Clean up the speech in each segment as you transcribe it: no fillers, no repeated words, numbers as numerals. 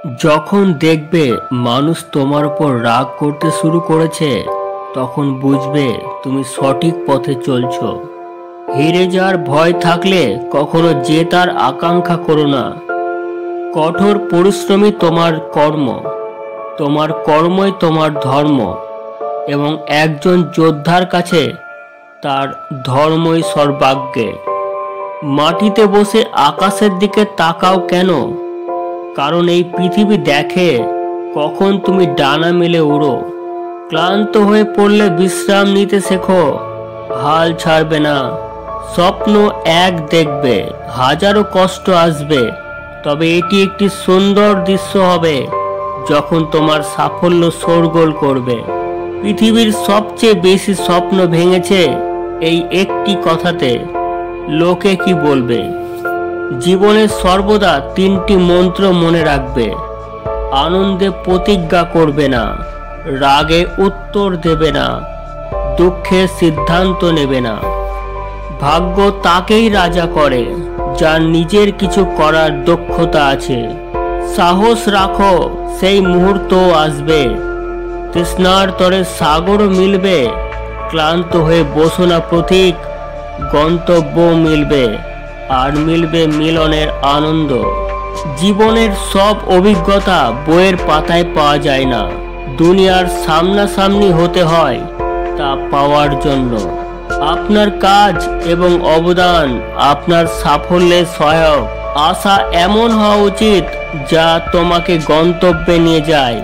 যখন দেখবে মানুষ তোমার উপর রাগ করতে শুরু করেছে, তখন বুঝবে তুমি সঠিক পথে চলছো। হেরে যাওয়ার ভয় থাকলে কখনো জেতার আকাঙ্ক্ষা করো না। কঠোর পরিশ্রমী তোমার কর্ম, তোমার কর্মই তোমার ধর্ম, এবং একজন যোদ্ধার কাছে তার ধর্মই সর্বাগ্যে। মাটিতে বসে আকাশের দিকে তাকাও কেন? কারণ এই পৃথিবী দেখে কখন তুমি ডানা মেলে উড়ো। ক্লান্ত হয়ে পড়লে বিশ্রাম নিতে শেখো, হাল ছাড়বে না। স্বপ্ন এক দেখবে, হাজারো কষ্ট আসবে, তবে এটি একটি সুন্দর দৃশ্য হবে যখন তোমার সাফল্য শোরগোল করবে। পৃথিবীর সবচেয়ে বেশি স্বপ্ন ভেঙেছে এই একটি কথাতে, লোকে কি বলবে। জীবনে সর্বদা তিনটি মন্ত্র মনে রাখবে: আনন্দে প্রতিজ্ঞা করবে না, রাগে উত্তর দেবে না, দুঃখে সিদ্ধান্ত নেবে না। ভাগ্য তাকেই রাজা করে যার নিজের কিছু করার দক্ষতা আছে। সাহস রাখো, সেই মুহূর্ত আসবে। তৃষ্ণার তরে সাগরও মিলবে। ক্লান্ত হয়ে বসো না পথিক, গন্তব্য মিলবে, আর মিলবে মিলনের আনন্দ। জীবনের সব অভিজ্ঞতা বইয়ের পাতায় পাওয়া যায় না, দুনিয়ার সামনাসামনি হতে হয় তা পাওয়ার জন্য। আপনার কাজ এবং অবদান আপনার সাফল্যের সহায়ক। আশা এমন হওয়া উচিত যা তোমাকে গন্তব্যে নিয়ে যায়।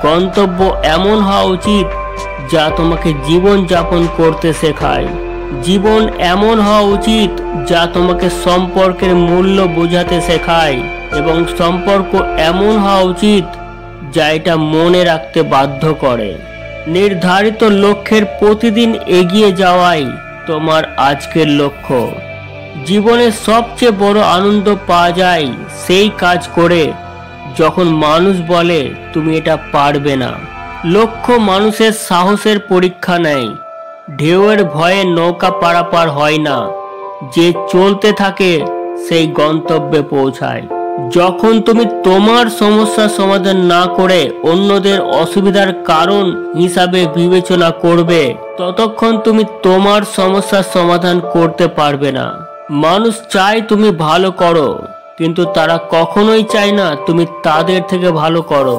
গন্তব্য এমন হওয়া উচিত যা তোমাকে জীবন যাপন করতে শেখায়। জীবন এমন হওয়া উচিত যা তোমাকে সম্পর্কের মূল্য বোঝাতে শেখায়, এবং সম্পর্ক এমন হওয়া উচিত যা এটা মনে রাখতে বাধ্য করে। নির্ধারিত লক্ষ্যের প্রতিদিন এগিয়ে যাওয়াই তোমার আজকের লক্ষ্য। জীবনের সবচেয়ে বড় আনন্দ পাওয়া যায় সেই কাজ করে যখন মানুষ বলে তুমি এটা পারবে না। লক্ষ্য মানুষের সাহসের পরীক্ষা নেয়। ঢেউয়ের ভয়ে নৌকা পারাপার হয় না, যে চলতে থাকে সেই গন্তব্যে পৌঁছায়। যখন তুমি তোমার সমস্যার সমাধান না করে অন্যদের অসুবিধার কারণ হিসাবে বিবেচনা করবে, ততক্ষণ তুমি তোমার সমস্যার সমাধান করতে পারবে না। মানুষ চায় তুমি ভালো করো, কিন্তু তারা কখনোই চায় না তুমি তাদের থেকে ভালো করো।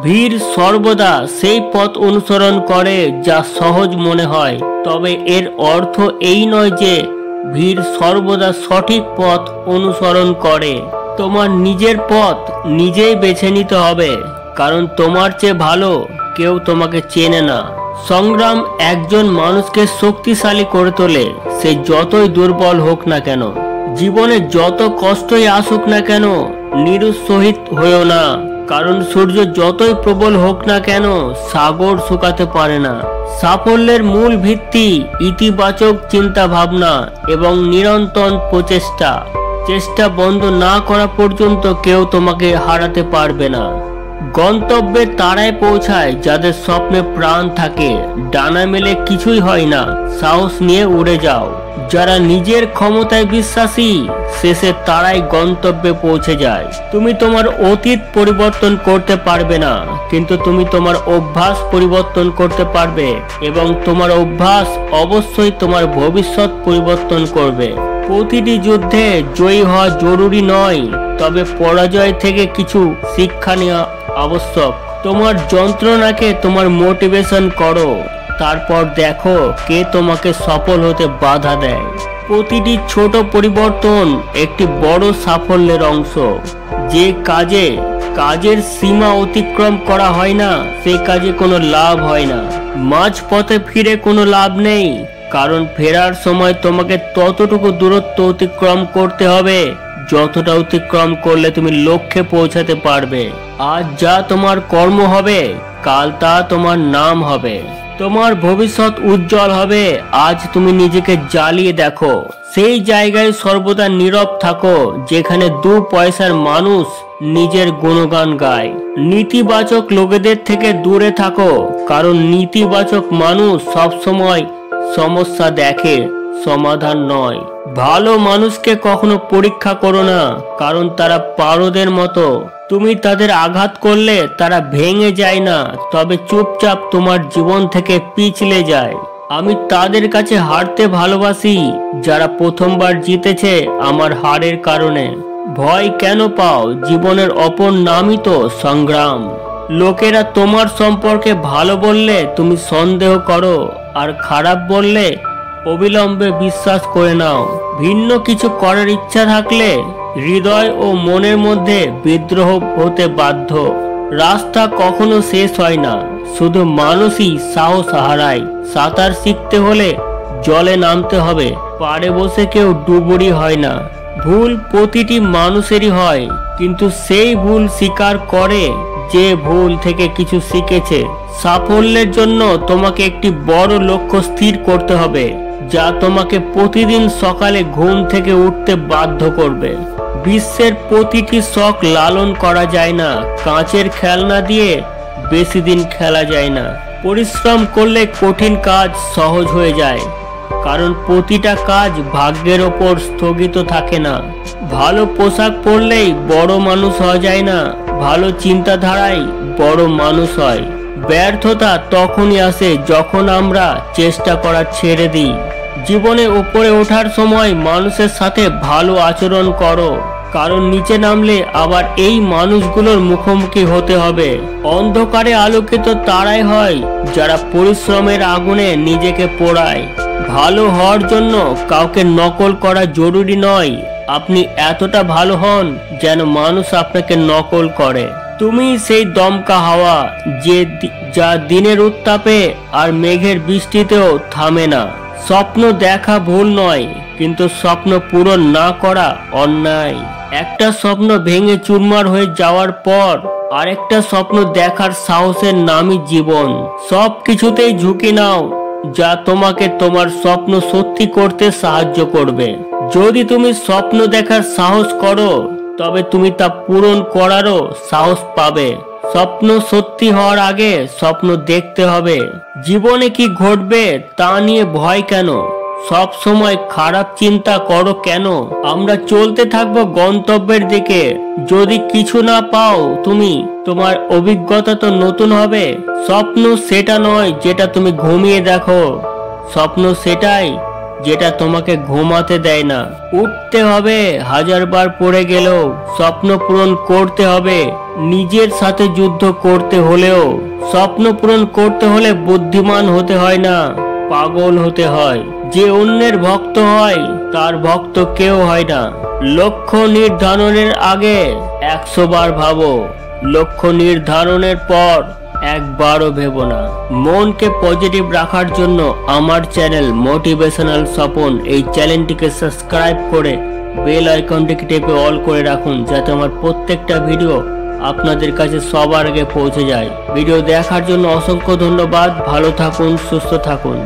ভিড় সর্বদা সেই পথ অনুসরণ করে যা সহজ মনে হয়, তবে এর অর্থ এই নয় যে ভিড় সর্বদা সঠিক পথ অনুসরণ করে। তোমার নিজের পথ নিজেই বেছে নিতে হবে, কারণ তোমার চেয়ে ভালো কেউ তোমাকে চেনে না। সংগ্রাম একজন মানুষকে শক্তিশালী করে তোলে, সে যতই দুর্বল হোক না কেন। জীবনে যত কষ্টই আসুক না কেন, নিরুৎসাহিত হয়েও না, কারণ সূর্য যতই প্রবল হোক না কেন সাগর শুকাতে পারে না। সাফল্যের মূল ভিত্তি ইতিবাচক চিন্তা ভাবনা এবং নিরন্তর প্রচেষ্টা। চেষ্টা বন্ধ না করা পর্যন্ত কেউ তোমাকে হারাতে পারবে না। গন্তব্যে তারাই পৌঁছায় যাদের স্বপ্নে প্রাণ থাকে। ডানা মেলে কিছুই হয় না, সাহস নিয়ে উড়ে যাও। যারা নিজের ক্ষমতায় বিশ্বাসী, শেষে তারাই গন্তব্যে পৌঁছে যায়। তুমি তোমার অতীত পরিবর্তন করতে পারবে না, কিন্তু তুমি তোমার অভ্যাস পরিবর্তন করতে পারবে, এবং তোমার অভ্যাস অবশ্যই তোমার ভবিষ্যৎ পরিবর্তন করবে। প্রতিটি যুদ্ধে জয়ী হওয়া জরুরি নয়, তবে পরাজয় থেকে কিছু শিক্ষা নেওয়া আবশ্যক। তোমার যন্ত্রণাকে তোমার মোটিভেশন করো, তারপর দেখো কে তোমাকে সফল হতে বাধা দেয়। প্রতিটি ছোট পরিবর্তন একটি বড় সাফল্যের অংশ। যে কাজের সীমা অতিক্রম করা হয় না, সে কাজে কোনো লাভ হয় না। মাঝপথে ফিরে কোনো লাভ নেই, কারণ ফেরার সময় তোমাকে ততটুকু দূরত্ব অতিক্রম করতে হবে যতটা অতিক্রম করলে তুমি লক্ষ্যে পৌঁছাতে পারবে। আজ যা তোমার কর্ম হবে, কাল তা তোমার নাম হবে। তোমার ভবিষ্যৎ উজ্জ্বল হবে আজ তুমি নিজেকে জ্বালিয়ে দেখো। সেই জায়গায় সর্বদা নীরব থাকো যেখানে 2 পয়সার মানুষ নিজের গুণগান গায়। নেতিবাচক লোকেদের থেকে দূরে থাকো, কারণ নেতিবাচক মানুষ সবসময় সমস্যা দেখে, সমাধান নয়। ভালো মানুষকে কখনো পরীক্ষা করো না, কারণ তারা পারদের মতো তুমি তাদের আঘাত করলে তারা ভেঙে যায় না, তবে চুপচাপ তোমার জীবন থেকে পিছলে যায়। আমি তাদের কাছে হারতে ভালোবাসি যারা প্রথমবার জিতেছে আমার হারের কারণে। ভয় কেন পাও? জীবনের অপর নামই তো সংগ্রাম। লোকেরা তোমার সম্পর্কে ভালো বললে তুমি সন্দেহ করো, আর খারাপ বললে অবিলম্বে বিশ্বাস করে নাও। ভিন্ন কিছু করার ইচ্ছা থাকলে হৃদয় ও মনের মধ্যে বিদ্রোহ হতে বাধ্য। রাস্তা কখনো শেষ হয় না, শুধু মানুষই সাহস হারায়। সাঁতার শিখতে হলে জলে নামতে হবে, পাড়ে বসে কেউ ডুবুরি হয় না। ভুল প্রতিটি মানুষেরই হয়, কিন্তু সেই ভুল স্বীকার করে যে ভুল থেকে কিছু শিখেছে। সাফল্যের জন্য তোমাকে একটি বড় লক্ষ্য স্থির করতে হবে, যা তোমাকে প্রতিদিন সকালে ঘুম থেকে উঠতে বাধ্য করবে। বিশ্বের প্রতিটি শখ লালন করা যায় না, কাঁচের খেলনা দিয়ে বেশি দিন খেলা যায় না। পরিশ্রম করলে কঠিন কাজ সহজ হয়ে যায়, কারণ প্রতিটা কাজ ভাগ্যের ওপর স্থগিত থাকে না। ভালো পোশাক পরলেই বড় মানুষ হওয়া যায় না, ভালো চিন্তাধারাই বড় মানুষ হয়। ব্যর্থতা তখনই আসে যখন আমরা চেষ্টা করা ছেড়ে দিই। জীবনে উপরে ওঠার সময় মানুষের সাথে ভালো আচরণ করো, কারণ নিচে নামলে আবার এই মানুষগুলোর মুখোমুখি হতে হবে। অন্ধকারে আলোকিত তারাই হয় যারা পরিশ্রমের আগুনে নিজেকে পোড়ায়। ভালো হওয়ার জন্য কাউকে নকল করা জরুরি নয়, আপনি এতটা ভালো হন যেন মানুষ আপনাকে নকল করে। তুমি সেই দমকা হাওয়া যা দিনের উত্তাপে আর মেঘের বৃষ্টিতেও থামে না। স্বপ্ন দেখা ভুল নয়, কিন্তু স্বপ্ন পূরণ না করা অন্যায়। একটা স্বপ্ন ভেঙে চুরমার হয়ে যাওয়ার পর আরেকটা স্বপ্ন দেখার সাহসের নামই জীবন। সব কিছুতেই ঝুঁকি নাও যা তোমাকে তোমার স্বপ্ন সত্যি করতে সাহায্য করবে। যদি তুমি স্বপ্ন দেখার সাহস করো, তবে তুমি তা পূরণ করারও সাহস পাবে। স্বপ্ন সত্যি হওয়ার আগে স্বপ্ন দেখতে হবে। জীবনে কি ঘটবে তা নিয়ে ভয় কেন? সব সময় খারাপ চিন্তা করো কেন? আমরা চলতে থাকবো গন্তব্যের দিকে। যদি কিছু না পাও তুমি, তোমার অভিজ্ঞতা তো নতুন হবে। স্বপ্ন সেটা নয় যেটা তুমি ঘুমিয়ে দেখো, স্বপ্ন সেটাই যেটা তোমাকে ঘুমাতে দেয় না। উঠতে হবে, হাজারবার পড়ে গেলেও স্বপ্ন পূরণ করতে হবে। নিজের সাথে যুদ্ধ করতে হলেও স্বপ্ন পূরণ করতে হলে বুদ্ধিমান হতে হয় না, পাগল হতে হয়। যে অন্যের ভক্ত হয় তার ভক্ত কেউ হয় না। লক্ষ্য নির্ধারণের আগে 100 বার ভাবো, লক্ষ্য নির্ধারণের পর একবারও ভেবো না। মনকে পজিটিভ রাখার জন্য আমার চ্যানেল মোটিভেশনাল স্বপন, এই চ্যানেলটিকে সাবস্ক্রাইব করে বেল আইকনটিকে টেপে অল করে রাখুন, যাতে আমার প্রত্যেকটা ভিডিও আপনাদের কাছে সবার আগে পৌঁছে যায়। ভিডিও দেখার জন্য অসংখ্য ধন্যবাদ। ভালো থাকুন, সুস্থ থাকুন।